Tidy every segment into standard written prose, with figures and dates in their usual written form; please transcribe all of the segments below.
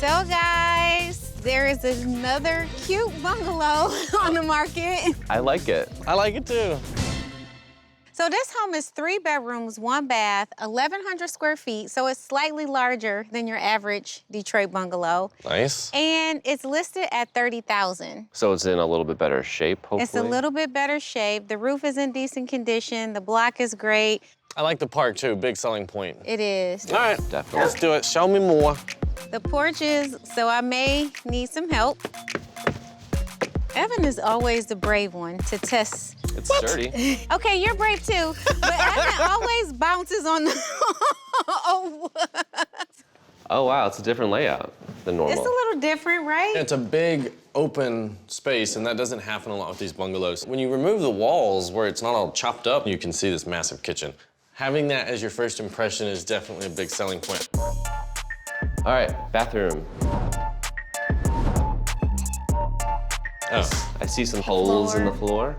So guys, there is another cute bungalow on the market. I like it. I like it too. So this home is 3 bedrooms, 1 bath, 1,100 square feet, so it's slightly larger than your average Detroit bungalow. Nice. And it's listed at $30,000. So it's in a little bit better shape, hopefully? It's a little bit better shape. The roof is in decent condition. The block is great. I like the park too, big selling point. It is. All right, Definitely. let's do it. Show me more. The porch is, so I may need some help. Evan is always the brave one to test. It's sturdy. Okay, you're brave too, but Evan always bounces on the oh, Oh, wow, it's a different layout than normal. it's a little different, right? It's a big open space, and that doesn't happen a lot with these bungalows. When you remove the walls where it's not all chopped up, you can see this massive kitchen. Having that as your first impression is definitely a big selling point. All right, bathroom. Oh. I see some holes in the floor.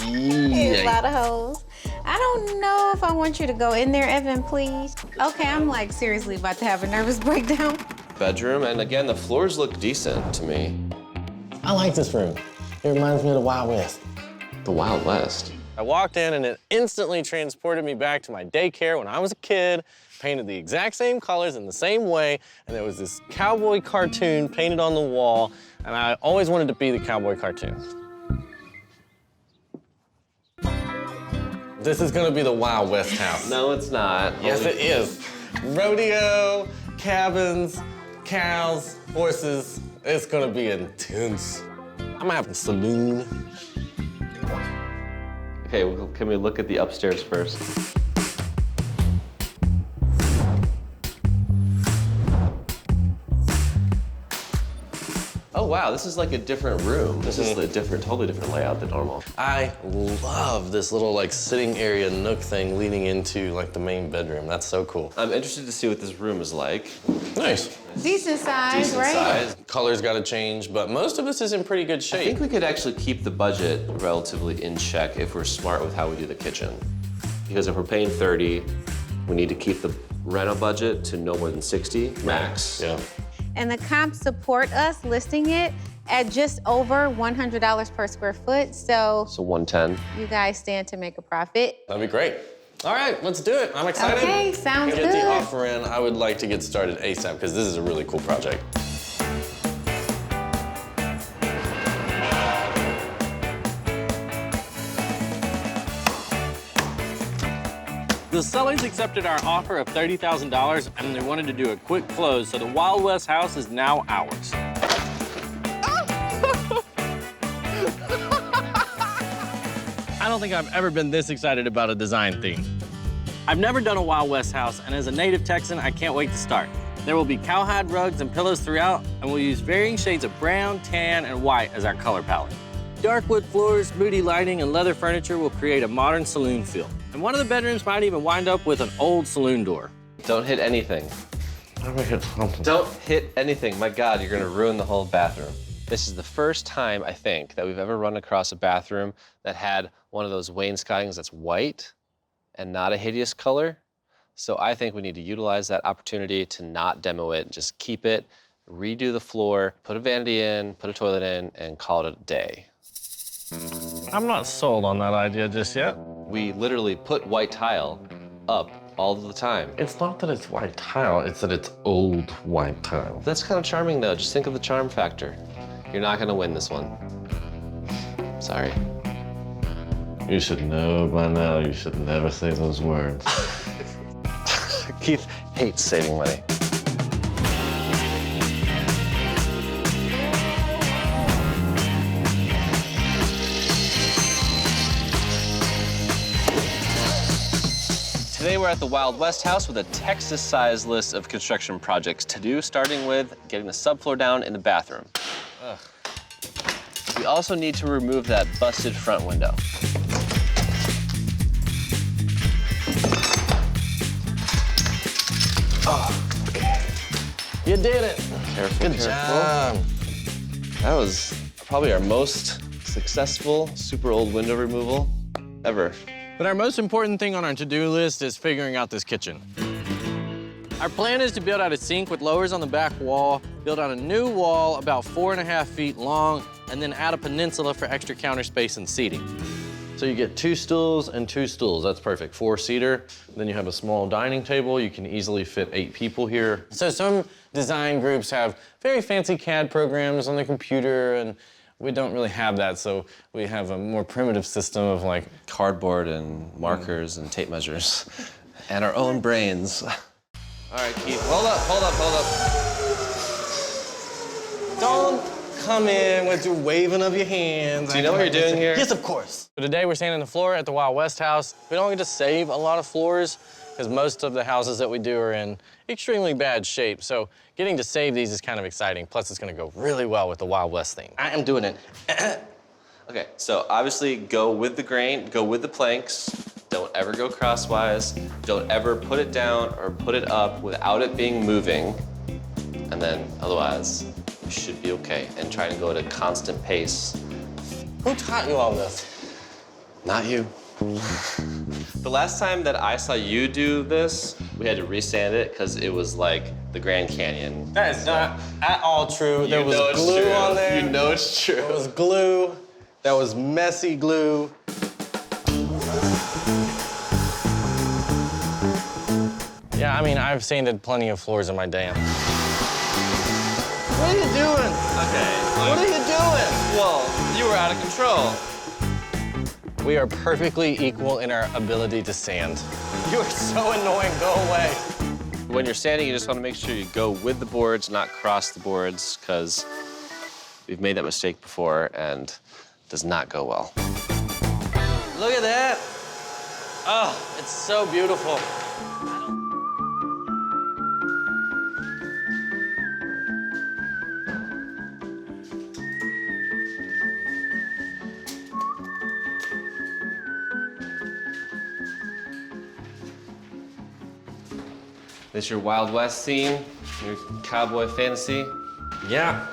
There's a lot of holes. I don't know if I want you to go in there, Evan, please. Okay, I'm like seriously about to have a nervous breakdown. Bedroom, and again, the floors look decent to me. I like this room. It reminds me of the Wild West. The Wild West. I walked in and it instantly transported me back to my daycare when I was a kid, painted the exact same colors in the same way, and there was this cowboy cartoon painted on the wall, and I always wanted to be the cowboy cartoon. This is gonna be the Wild West house. No, it's not. Yes, it is. Rodeo, cabins, cows, horses. It's gonna be intense. I'm gonna have a saloon. Okay, well, can we look at the upstairs first? Oh, wow, this is like a different room. This is a totally different layout than normal. I love this little like sitting area nook thing leading into like the main bedroom. That's so cool. I'm interested to see what this room is like. Nice. Decent size, Decent right? size. Color's gotta change, but most of this is in pretty good I shape. think we could actually keep the budget relatively in check if we're smart with how we do the kitchen. Because if we're paying 30, we need to keep the reno budget to no more than 60 max. Yeah. And the comps support us listing it at just over $100 per square foot. So So 110. you guys stand to make a profit. That'd be great. All right, let's do it. I'm excited. Okay, sounds Get the good. offer in. I would like to get started ASAP because this is a really cool project. The sellers accepted our offer of $30,000 and they wanted to do a quick close, so the Wild West house is now ours. I don't think I've ever been this excited about a design theme. I've never done a Wild West house, and as a native Texan, I can't wait to start. There will be cowhide rugs and pillows throughout, and we'll use varying shades of brown, tan, and white as our color palette. Dark wood floors, moody lighting, and leather furniture will create a modern saloon feel. And one of the bedrooms might even wind up with an old saloon door. Don't hit anything. Don't hit anything. My God, you're gonna ruin the whole bathroom. This is the first time, I think, that we've ever run across a bathroom that had one of those wainscotings that's white and not a hideous color. So I think we need to utilize that opportunity to not demo it, just keep it, redo the floor, put a vanity in, put a toilet in, and call it a day. I'm not sold on that idea just yet. We literally put white tile up all the time. It's not that it's white tile, it's that it's old white tile. That's kind of charming, though. Just think of the charm factor. You're not gonna win this one. Sorry. You should know by now, you should never say those words. Keith hates saving money. Today we're at the Wild West house with a Texas-sized list of construction projects to do, starting with getting the subfloor down in the bathroom. Ugh. We also need to remove that busted front window. Oh, okay. You did it. Careful, Good careful. job. That was probably our most successful super old window removal ever. But our most important thing on our to-do list is figuring out this kitchen. Our plan is to build out a sink with lowers on the back wall, build out a new wall about 4.5 feet long, and then add a peninsula for extra counter space and seating. So you get 2 stools and 2 stools. That's perfect. 4-seater. Then you have a small dining table. You can easily fit 8 people here. So some design groups have very fancy CAD programs on the computer, and we don't really have that, so we have a more primitive system of like Cardboard and markers and tape measures and our own brains. All right, Keith, hold up. Don't come in with your waving of your hands. Do you know what you're doing here? Yes, of course. So today we're sanding the floor at the Wild West house. We don't get to save a lot of floors because most of the houses that we do are in extremely bad shape. So getting to save these is kind of exciting. Plus it's gonna go really well with the Wild West theme. I am doing it. Okay, so obviously go with the grain, go with the planks. Don't ever go crosswise. Don't ever put it down or put it up without it being moving. And then otherwise, you should be okay. And try to go at a constant pace. Who taught you all this? Not you. The last time that I saw you do this, we had to resand it because it was like the Grand Canyon. That is not at all true. There You was know it's glue true. on there. You know it's true. There was glue. That was messy glue. Yeah, I mean, I've sanded plenty of floors in my day. What are you doing? Okay. What are you doing? Well, you were out of control. We are perfectly equal in our ability to sand. You are so annoying, go away. When you're sanding, you just want to make sure you go with the boards, not cross the boards, because we've made that mistake before and it does not go well. Look at that. Oh, it's so beautiful. This your Wild West theme, your cowboy fantasy. Yeah.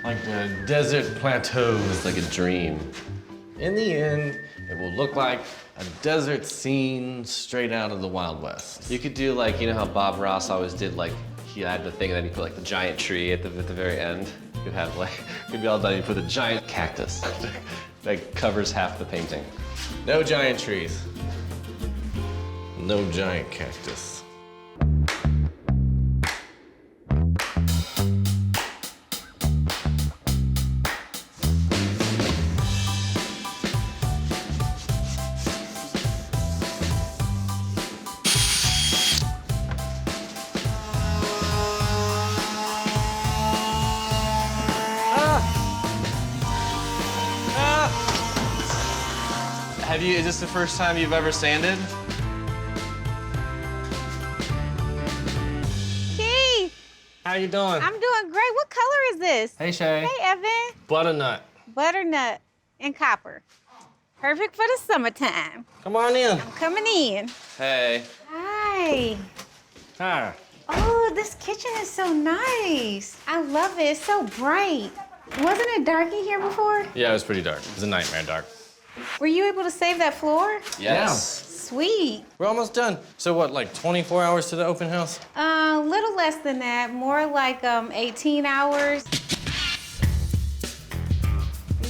Like the desert plateaus. It's like a dream. In the end, it will look like a desert scene straight out of the Wild West. You could do like, you know how Bob Ross always did, like, he had the thing and then you put like the giant tree at the very end. You could have like, you'd be all done, you put a giant cactus that covers half the painting. No giant trees. No giant cactus. Is this the first time you've ever sanded? Keith, How you doing? I'm doing great. What color is this? Hey, Shay. Hey, Evan. Butternut. Butternut and copper. Perfect for the summertime. Come on in. Coming in. Hey. Hi. Hi. Oh, this kitchen is so nice. I love it. It's so bright. Wasn't it dark in here before? Yeah, it was pretty dark. It was a nightmare dark. Were you able to save that floor? Yes. Sweet. We're almost done. So what, like 24 hours to the open house? Little less than that. More like 18 hours.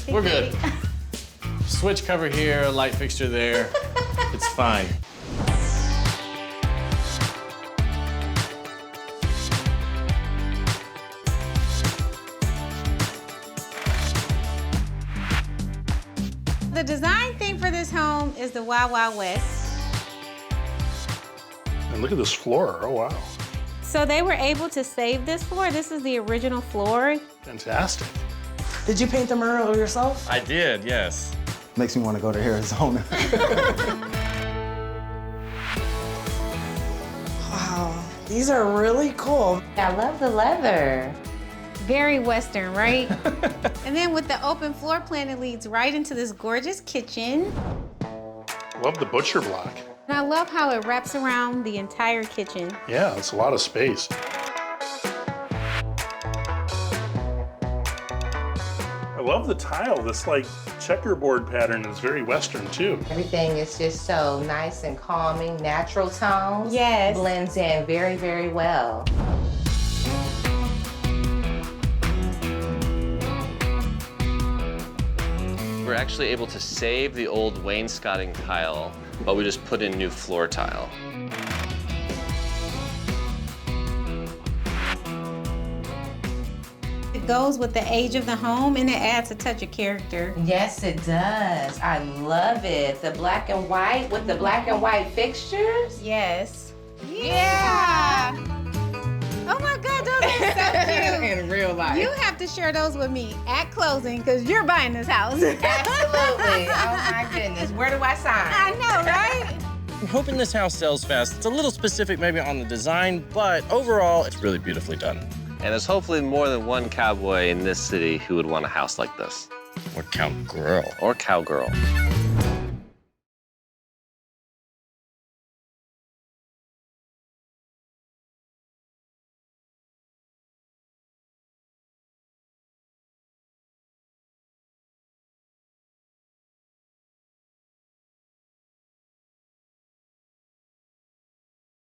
We're good. Switch cover here, light fixture there. It's fine. The design theme for this home is the Wild Wild West. And look at this floor. Oh, wow. So they were able to save this floor. This is the original floor. Fantastic. Did you paint the mural yourself? I did, yes. Makes me want to go to Arizona. Wow, these are really cool. I love the leather. Very Western, right? And then with the open floor plan, it leads right into this gorgeous kitchen. Love the butcher block. And I love how it wraps around the entire kitchen. Yeah, it's a lot of space. I love the tile, this like checkerboard pattern is very Western too. Everything is just so nice and calming, natural tones. Yes. Blends in very, very well. We're actually able to save the old wainscoting tile, but we just put in new floor tile. It goes with the age of the home and it adds a touch of character. Yes, it does. I love it. The black and white with the black and white fixtures. Yes. Yeah! Oh my God, those are so cute. In real life. You have to share those with me at closing because you're buying this house. Absolutely. Oh my goodness. Where do I sign? I know, right? I'm hoping this house sells fast. It's a little specific maybe on the design, but overall, it's really beautifully done. And there's hopefully more than one cowboy in this city who would want a house like this. Or cowgirl. Or cowgirl.